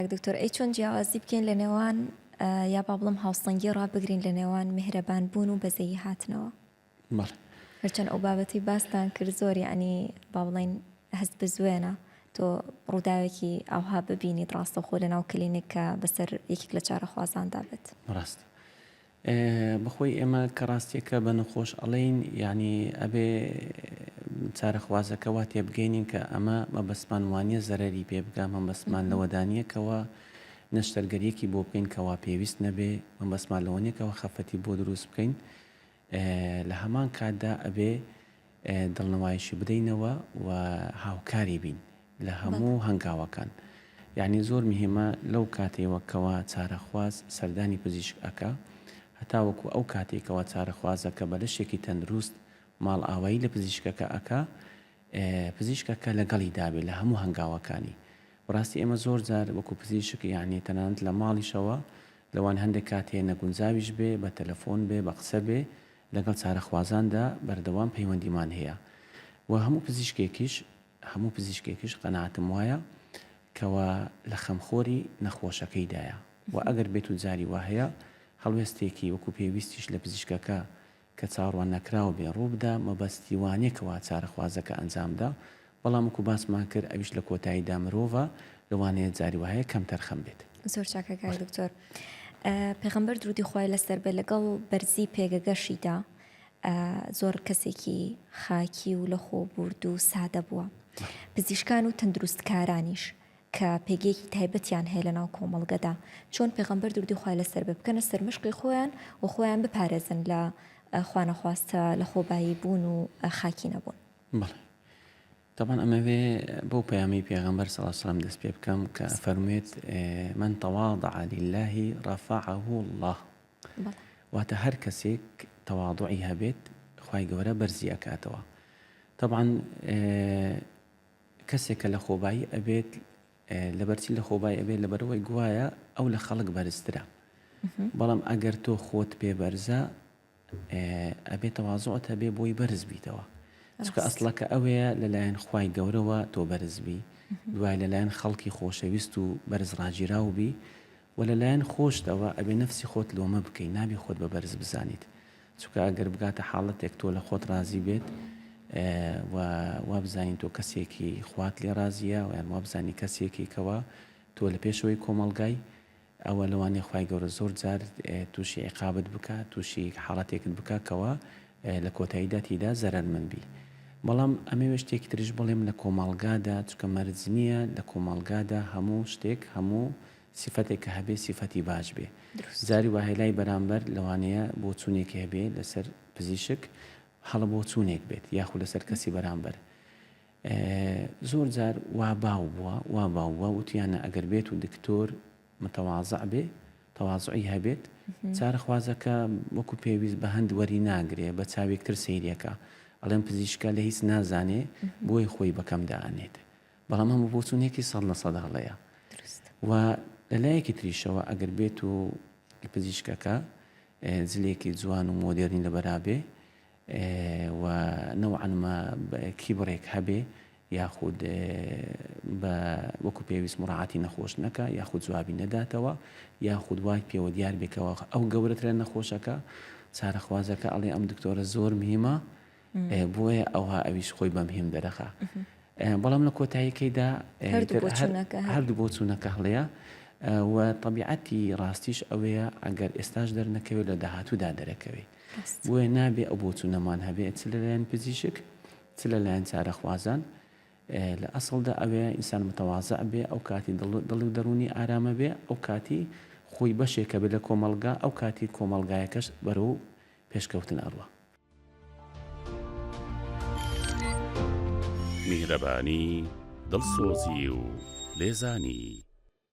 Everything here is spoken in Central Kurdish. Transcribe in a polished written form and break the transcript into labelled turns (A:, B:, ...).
A: دکتۆر ئەی چۆن جیاوازی بکەین لە نێوان یا با بڵم هاوسەنگی ڕابگرین لە نێوان میهرەبان بوون و بەزەیی هاتنەوە
B: بەڵێ
A: هەرچەند ئەو بابەتی باستان کرد زۆر یعنی با بڵێن هەست بزوێنە تۆ ڕووداوێکی ئاوها ببینیت ڕاستەوخۆ لە ناو کلینیک کە بەسەر یەکێک لە چارە خوازاندا بێت
B: ڕاست بەخۆی ئێمە کە ڕاستیەکە بە نەخۆش ئەڵێین ینی ئەبێ چارەخوازەکەەوە تێبگەینین کە ئەمە مەبەستمان وانە زەرری پێ بگا مەبەستمان لەوەدانیەکەوە نەشتەرگەریەکی بۆ بکەین کەوا پێویست نەبێ مەبەستمان لەوەنیەکەوە خەفەتی بۆ دروست بکەین لە هەمان کاتدا ئەبێ دڵنەوایشی بدەینەوە و هاوکاری بین لە هەموو هەنگاوەکان یعنی زۆر مهمە لەو کاتێوەکەوە چارەخواز سەردانی پزیشک ئەکا هەتاوەکو ئەو کاتێکەوە چارەخوازەکە بەلەشێکی تەندروست ماڵ ئاوایی لە پزیشکەکە ئەکا پزیشکەکە لەگەڵی دابێت لە هەموو هەنگاوەکانی ڕاستی ئێمە زۆر جار وەکو پزیشک یعنی تەنانەت لە ماڵیشەوە لەوان هەندێک کاتێ نەگونجاویش بێ بە تەلەفۆن بێ بە قسە بێ لەگەڵ چارەخوازاندا بەردەوام پەیوەندیمان هەیە و هەموو پزیشکێکیش قەناعەتم وایە کەوا لە خەمخۆری نەخۆشەکەیدایە و ئەگەر بێت و جاری وا هەیە هەڵوێستێکی وەکو پێویستیش لە پزیشکەکە کە چاڕوان نەکراوە بێ ڕووبدا مەبەستی وانێکەوە چارەخوازەکە ئەنجامدا بەڵام وەکو باسمان کرد ئەویش لە کۆتاییدا مرۆڤە لەوانەیە جاری وهەیە کەم تەرخەم بێت
A: زۆر چاکەکای دکتۆر پێغەمبەر درودی خوای لەسەر بێ لەگەڵ بەرزی پێگەگەشیدا زۆر کەسێکی خاکی و لە خۆبورد و سادە بووە پزیشکان و تەندروستکارانیش کە پێگەیەکی تایبەتیان هەیە لە ناو کۆمەڵگەدا چۆن پێغەمبەر درودی خوای لەسەر بێ بکەنە سەرمشقی خۆیان و خۆیان بپارێزن لە خوانەخواستە لە خۆبایی بوون و خاکی نەبوون
B: بەڵێ طبعا ئەمەوێ بەو پەیامی پێغەمبەر صلی الله علیه وسلم دەست پێ بکەم کە فەرموێت من تواضع لله رفعه الله واتە هەر کەسێک تەواضعی هەبێت خوای گەورە بەرزی ئەکاتەوە طبعا کەسێکە لە خۆبایی ئەبێت لەبەرچی لە خۆبایی ئەبێت لەبەرەوەی گوایە ئەو لە خەڵک بەرزترە بەڵام ئەگەر تۆ خۆت پێ بەرزە ئەبێت تەواضعت هەبێ بۆی بەرز بیتەوە چکە ئەسڵەکە ئەوەیە لەلایەن خوای گەورەوە تۆ بەرزبی دوای لەلایەن خەڵکی خۆشەویست و بەرز ڕاگیراو بی و لەلایەن خۆشتەوە ئەبێ نەفسی خۆت لۆمە بکەی نابی خۆت بە بەرز بزانیت چکە ئەگەر بگاتە حاڵەتێک تۆ لە خۆت رازی بێت وا بزانین تۆ کەسێکی خوات لێ رازیە و یان وا بزانی کەسێکی کەوە تۆ لە پێشەوەی کۆمەڵگای ئەوە لەوانەیە خوای گەورە زۆر جار تووشی عقابت بکە تووشی حاڵەتێکت بکە کەوە لە کۆتاییدا تیدا زەرەرمەند بی بەڵام ئەمەوێ شتێکی تریش بڵێم لە کۆمەڵگادا چکە مەرج نییە لە کۆمەڵگادا هەموو شتێک هەموو سیفەتێک کە هەبێ سیفەتی باش بێ زاری وهێلای بەرامبەر لەوانەیە بۆ چوونێکی هەبێ لەسەر پزیشک هەڵە بۆ چوونێک بێت یاخود لەسەر کەسی بەرامبەر زۆر جار وا باو بووە وتیانە ئەگەر بێت و دکتۆر متەواضع بێ تەواضعی هەبێت چارەخوازەکە وەکو پێویست بە هەند وەری ناگرێ بە چاوێکتر سەیرەکە ئەڵێم پزیشکە لە هیچ نازانێ بۆی خۆی بەکەم دائنێت بەڵام هەموو بۆ چوونێکی 100% هەڵەیە و لەلایەکی تریشەوە ئەگەر بێت و پزیشکەکە جلێکی جوان و مۆدێرنی لەبەرابێ و نەوعەنمە کیبڕێک هەبێ یاخود بە وەکو پێویست مڕعاتی نەخۆش نەکە یاخود جوابی نەداتەوە یاخود وای پێوە دیار بێکەوە ئەو گەورەترە نەخۆشەکە چارەخوازەکە ئەڵێ ئەم دکتۆرە زۆر مهمە بۆیە ئەوها ئەویش خۆی بە مهم دەرەخە بەڵام لە کۆتاییەکەیدا هەردوو بۆ چوونەکە هەڵەیە و طبیعەتی ڕاستیش ئەوەیە ئەگەر ئێستاش دەرنەکەوێت لە داهاتوودا دەرەکەوێت بۆیە نابێ ئەو بۆ چوونەمان هەبێت چ لەلایەن پزیشک چ لەلایەن چارەخوازان لە ئەسڵدا ئەوەیە ئینسان متەواضع بێ ئەو کاتی دڵ و دەرونی ئارامە بێ ئەو کاتی خۆی بەشێکە بێت لە کۆمەڵگا ئەو کاتی کۆمەڵگایەکەش بەرەو پێشکەوتن ئەڕوە
C: میهرەبانی دڵسۆزی و لێزانی